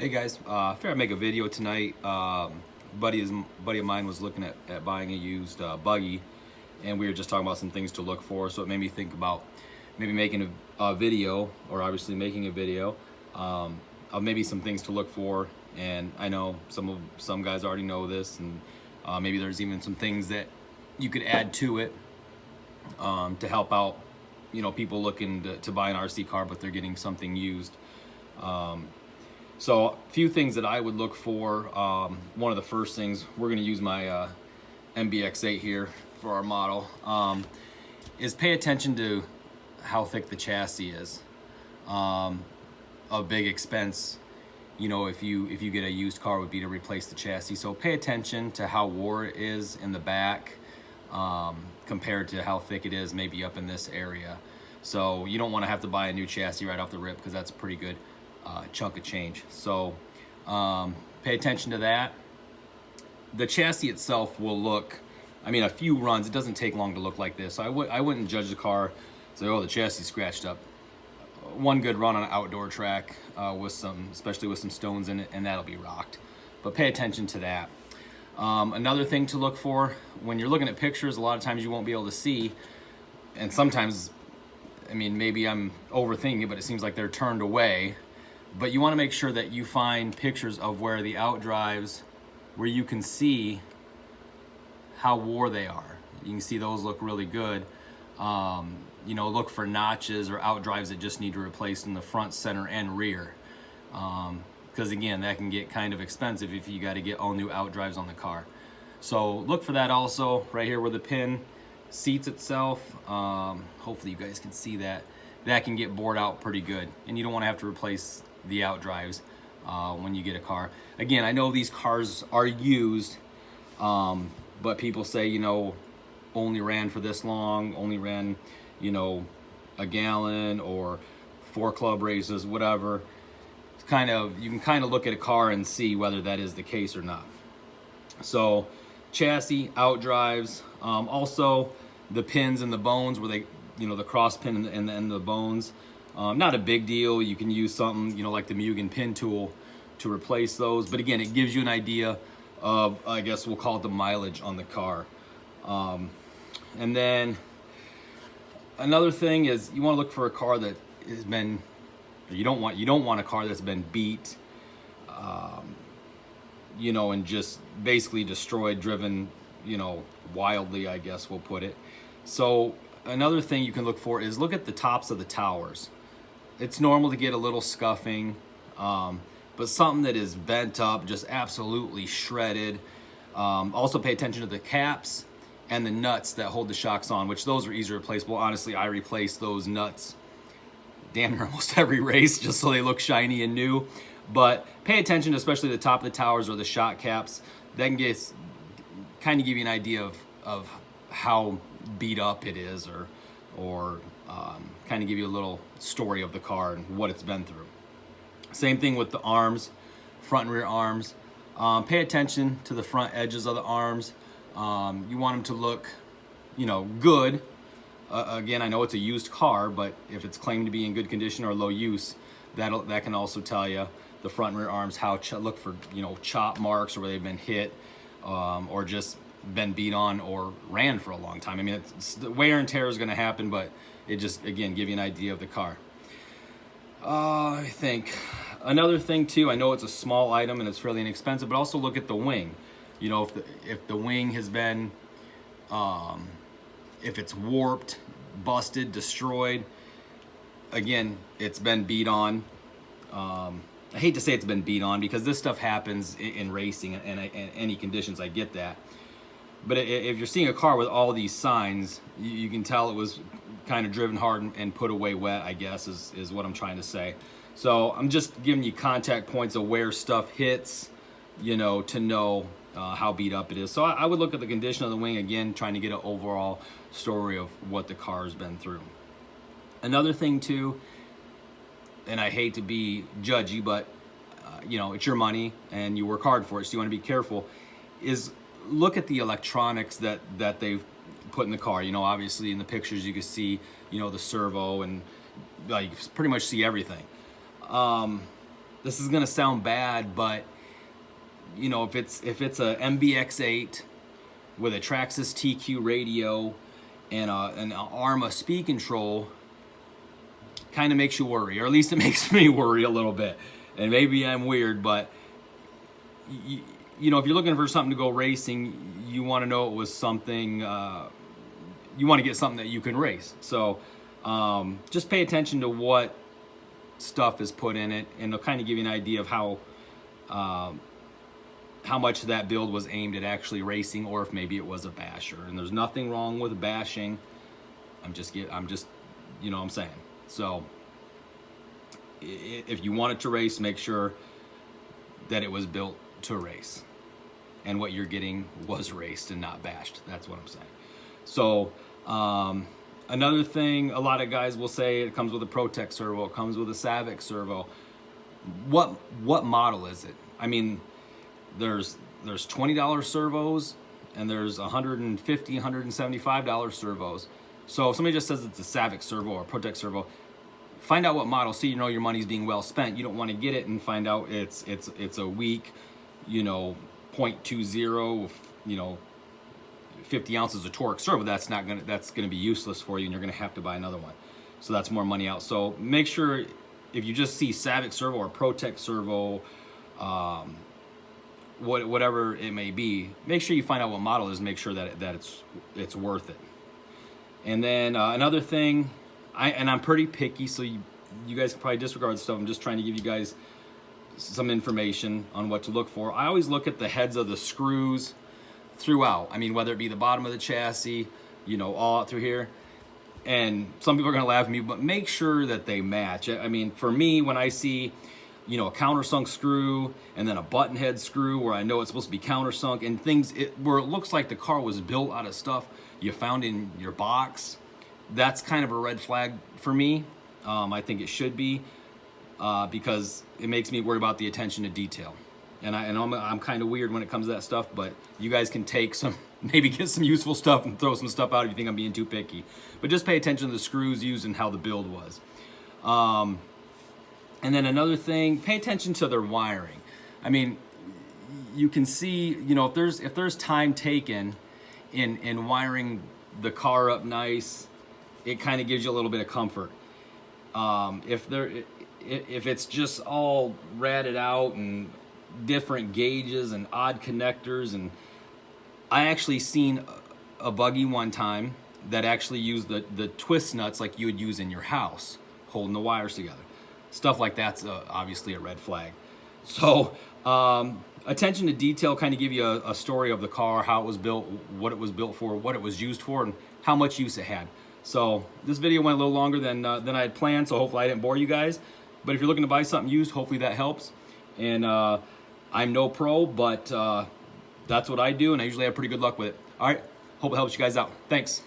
Hey guys, figured I'd make a video tonight. Buddy of mine was looking at buying a used buggy, and we were just talking about some things to look for. So it made me think about maybe making a video, or obviously making a video of maybe some things to look for. And I know some guys already know this, and maybe there's even some things that you could add to it to help out, people looking to buy an RC car, but they're getting something used. So a few things that I would look for. One of the first things, we're going to use my MBX8 here for our model, is pay attention to how thick the chassis is. A big expense, if you get a used car, would be to replace the chassis. So pay attention to how wore it is in the back compared to how thick it is maybe up in this area. So you don't want to have to buy a new chassis right off the rip, because that's a pretty good chunk of change. So pay attention to that. The chassis itself will look, a few runs, it doesn't take long to look like this. So I wouldn't judge the car, say, oh, the chassis scratched up. One good run on an outdoor track especially with some stones in it, and that'll be rocked. But pay attention to that. Another thing to look for, when you're looking at pictures, a lot of times you won't be able to see, and sometimes, maybe I'm overthinking it, but it seems like they're turned away. But you want to make sure that you find pictures of where the outdrives, where you can see how wore they are. You can see those look really good. Look for notches or outdrives that just need to replace in the front, center, and rear. Because again, that can get kind of expensive if you got to get all new outdrives on the car. So look for that also right here where the pin seats itself. Hopefully you guys can see that. That can get bored out pretty good, and you don't want to have to replace the outdrives when you get a car. Again, I know these cars are used, but people say, only ran for this long, only ran, a gallon or 4 club races, whatever. It's you can kind of look at a car and see whether that is the case or not. So chassis, outdrives, also the pins and the bones where they, the cross pin and the bones. Not a big deal. You can use something, like the Mugen pin tool to replace those. But again, it gives you an idea of, I guess we'll call it the mileage on the car. And then another thing is you want to look for a car that has been, you don't want a car that's been beat, and just basically destroyed, driven, wildly, I guess we'll put it. So another thing you can look for is look at the tops of the towers. It's normal to get a little scuffing, but something that is bent up, just absolutely shredded. Also pay attention to the caps and the nuts that hold the shocks on, which those are easily replaceable. Honestly, I replace those nuts damn near almost every race just so they look shiny and new. But pay attention, especially the top of the towers or the shock caps. That can kind of give you an idea of how beat up it is, or kind of give you a little story of the car and what it's been through. Same thing with the arms, front and rear arms. Pay attention to the front edges of the arms. You want them to look, good. Again, I know it's a used car, but if it's claimed to be in good condition or low use, that can also tell you the front and rear arms, how look for, chop marks or where they've been hit, or just been beat on or ran for a long time. The wear and tear is going to happen, but it just, again, give you an idea of the car. I think another thing too, I know it's a small item and it's fairly inexpensive, but also look at the wing. If the wing has been, if it's warped, busted, destroyed, again, it's been beat on. I hate to say it's been beat on, because this stuff happens in racing and any conditions, I get that. But if you're seeing a car with all these signs, you can tell it was kind of driven hard and put away wet, I guess, is what I'm trying to say. So I'm just giving you contact points of where stuff hits, to know how beat up it is. So I would look at the condition of the wing, again, trying to get an overall story of what the car's been through. Another thing too, and I hate to be judgy, but it's your money and you work hard for it, so you want to be careful, is look at the electronics that they've put in the car. Obviously in the pictures you can see, the servo, and you can pretty much see everything. this is gonna sound bad, but you know, if it's a MBX8 with a Traxxas TQ radio and an ARMA speed control, kind of makes you worry, or at least it makes me worry a little bit. And maybe I'm weird, but you know, if you're looking for something to go racing, you want to know it was something, you want to get something that you can race. So just pay attention to what stuff is put in it, and it'll kind of give you an idea of how much that build was aimed at actually racing, or if maybe it was a basher. And there's nothing wrong with bashing. I'm just, you know what I'm saying. So if you want it to race, make sure that it was built to race, and what you're getting was raced and not bashed. That's what I'm saying. So another thing, a lot of guys will say it comes with a Protec servo, it comes with a Savic servo. What model is it? I mean, there's $20 servos, and there's $150, $175 servos. So if somebody just says it's a Savic servo or a Protec servo, find out what model, so you know your money's being well spent. You don't want to get it and find out it's a weak, you know, 0.20, you know, 50 ounces of torque servo. That's gonna be useless for you, and you're gonna have to buy another one. So that's more money out. So make sure, if you just see Savic servo or Protec servo, whatever it may be, make sure you find out what model it is. Make sure that it's worth it. And then another thing, I'm pretty picky, so you guys can probably disregard stuff. I'm just trying to give you guys some information on what to look for. I always look at the heads of the screws throughout. I mean, whether it be the bottom of the chassis, you know, all out through here. And some people are gonna laugh at me, but make sure that they match. I mean, for me, when I see, you know, a countersunk screw and then a button head screw where I know it's supposed to be countersunk, and things where it looks like the car was built out of stuff you found in your box, that's kind of a red flag for me. I think it should be, because it makes me worry about the attention to detail. And I'm kind of weird when it comes to that stuff, but you guys can take some, maybe get some useful stuff and throw some stuff out if you think I'm being too picky. But just pay attention to the screws used and how the build was. And then another thing, pay attention to their wiring. I mean, you can see, you know, if there's time taken in wiring the car up nice, it kind of gives you a little bit of comfort. If it's just all ratted out and different gauges and odd connectors, and I actually seen a buggy one time that actually used the twist nuts like you would use in your house, holding the wires together. Stuff like that's obviously a red flag. So attention to detail kind of give you a story of the car, how it was built, what it was built for, what it was used for, and how much use it had. So this video went a little longer than I had planned, so hopefully I didn't bore you guys. But if you're looking to buy something used, hopefully that helps. And I'm no pro, but that's what I do, and I usually have pretty good luck with it. All right, hope it helps you guys out. Thanks.